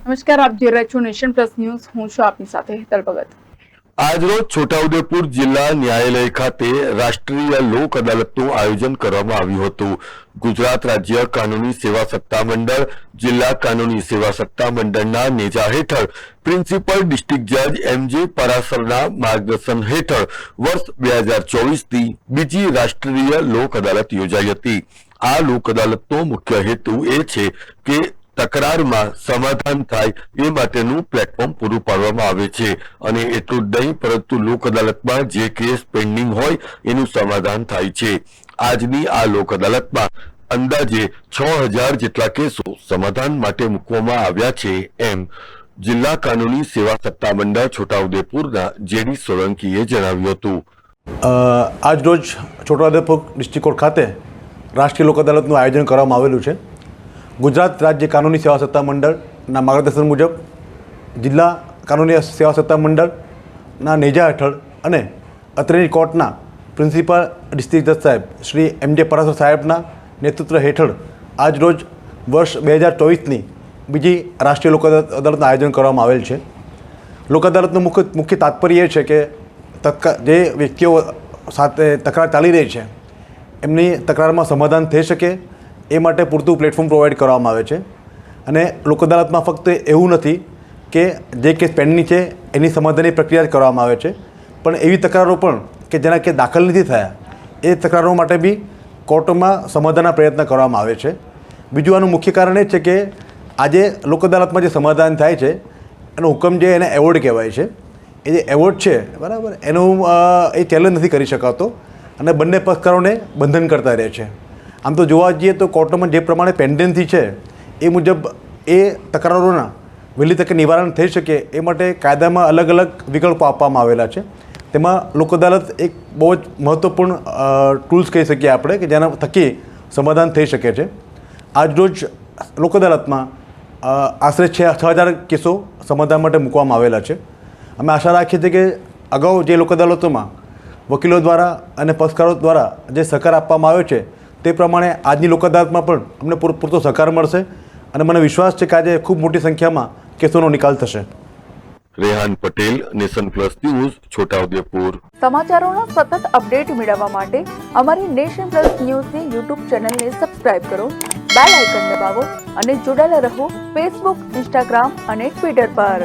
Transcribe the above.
નમસ્કાર, આપ જોઈ રહ્યા છો નેશન પ્લસ ન્યૂઝ. હું છું આપની સાથે હેતલ ભગત. આજરોજ છોટાઉદેપુર જિલ્લા ન્યાયાલય ખાતે રાષ્ટ્રીય લોક અદાલતનું આયોજન કરવામાં આવ્યું હતું. ગુજરાત રાજ્ય કાનૂની સેવા સત્તા મંડળ જિલ્લા કાનૂની સેવા સત્તા મંડળના નેજા હેઠળ પ્રિન્સિપલ ડિસ્ટ્રિક્ટ જજ એમ.જે. પરાસરના માર્ગદર્શન હેઠળ વર્ષ 2024 ની બીજી રાષ્ટ્રીય લોક અદાલત યોજાઈ હતી. આ લોક અદાલતનો મુખ્ય હેતુ એ છે કે તકરારમાં સમાધાન થાય એ માટેનું પ્લેટફોર્મ પૂરું પાડવામાં આવે છે અને એટલું જ નહીં પરંતુ લોક અદાલતમાં જે કેસ પેન્ડિંગ હોય એનું સમાધાન થાય છે. આજની આ લોક અદાલતમાં અંદાજે 6000 જેટલા કેસો સમાધાન માટે મૂકવામાં આવ્યા છે એમ જિલ્લા કાનૂની સેવા સત્તા મંડળ છોટાઉદેપુરના જે.ડી. સોલંકીએ જણાવ્યું હતું. આજ રોજ છોટાઉદેપુર ડિસ્ટ્રિક્ટ કોર્ટ ખાતે રાષ્ટ્રીય લોક અદાલતનું આયોજન કરવામાં આવેલું છે. ગુજરાત રાજ્ય કાનૂની સેવા સત્તા મંડળના માર્ગદર્શન મુજબ જિલ્લા કાનૂની સેવા સત્તા મંડળના નેજા હેઠળ અને અત્રેની કોર્ટના પ્રિન્સિપલ ડિસ્ટ્રિક્ટ જજ સાહેબ શ્રી એમ.જે. પરાસર સાહેબના નેતૃત્વ હેઠળ આજ રોજ વર્ષ 2024ની બીજી રાષ્ટ્રીય લોક અદાલતનું આયોજન કરવામાં આવેલ છે. લોક અદાલતનું મુખ્ય તાત્પર્ય એ છે કે જે વ્યક્તિઓ સાથે તકરાર ચાલી રહી છે એમની તકરારમાં સમાધાન થઈ શકે એ માટે પૂરતું પ્લેટફોર્મ પ્રોવાઈડ કરવામાં આવે છે. અને લોક અદાલતમાં ફક્ત એવું નથી કે જે કેસ પેન્ડિંગ છે એની સમાધાનની પ્રક્રિયા જ કરવામાં આવે છે, પણ એવી તકરારો પણ કે જેના કેસ દાખલ નથી થયા એ તકરારો માટે બી કોર્ટમાં સમાધાનના પ્રયત્ન કરવામાં આવે છે. બીજું આનું મુખ્ય કારણ એ છે કે આજે લોક અદાલતમાં જે સમાધાન થાય છે એનો હુકમ જે એને એવોર્ડ કહેવાય છે, એ જે એવોર્ડ છે બરાબર એનું એ ચેલેન્જ નથી કરી શકાતો અને બંને પક્ષકારોને બંધન કરતા રહે છે. આમ તો જોવા જઈએ તો કોર્ટમાં જે પ્રમાણે પેન્ડન્સી છે એ મુજબ એ તકરારોના વહેલી તકે નિવારણ થઈ શકે એ માટે કાયદામાં અલગ અલગ વિકલ્પો આપવામાં આવેલા છે. તેમાં લોક અદાલત એક બહુ જ મહત્ત્વપૂર્ણ ટૂલ્સ કહી શકીએ આપણે કે જેના થકી સમાધાન થઈ શકે છે. આજરોજ લોક અદાલતમાં આશરે 6000 કેસો સમાધાન માટે મૂકવામાં આવેલા છે. અમે આશા રાખીએ છીએ કે અગાઉ જે લોક અદાલતોમાં વકીલો દ્વારા અને પક્ષકારો દ્વારા જે સહકાર આપવામાં આવ્યો છે તે પ્રમાણે આજની લોક અદાલતમાં પણ અમને પૂરતો સહકાર મળશે અને મને વિશ્વાસ છે કે આજે ખૂબ મોટી સંખ્યામાં કેસોનો નિકાલ થશે. Rehan Patel, nation plus news, Chhota Udepur. સમાચારોનો સતત અપડેટ મેળવવા માટે અમારી નેશન પ્લસ ન્યૂઝની યુટ્યુબ ચેનલને સબસ્ક્રાઇબ કરો, બેલ આઇકન દબાવો અને જોડાયેલા રહો ફેસબુક, ઇન્સ્ટાગ્રામ અને ટ્વિટર પર.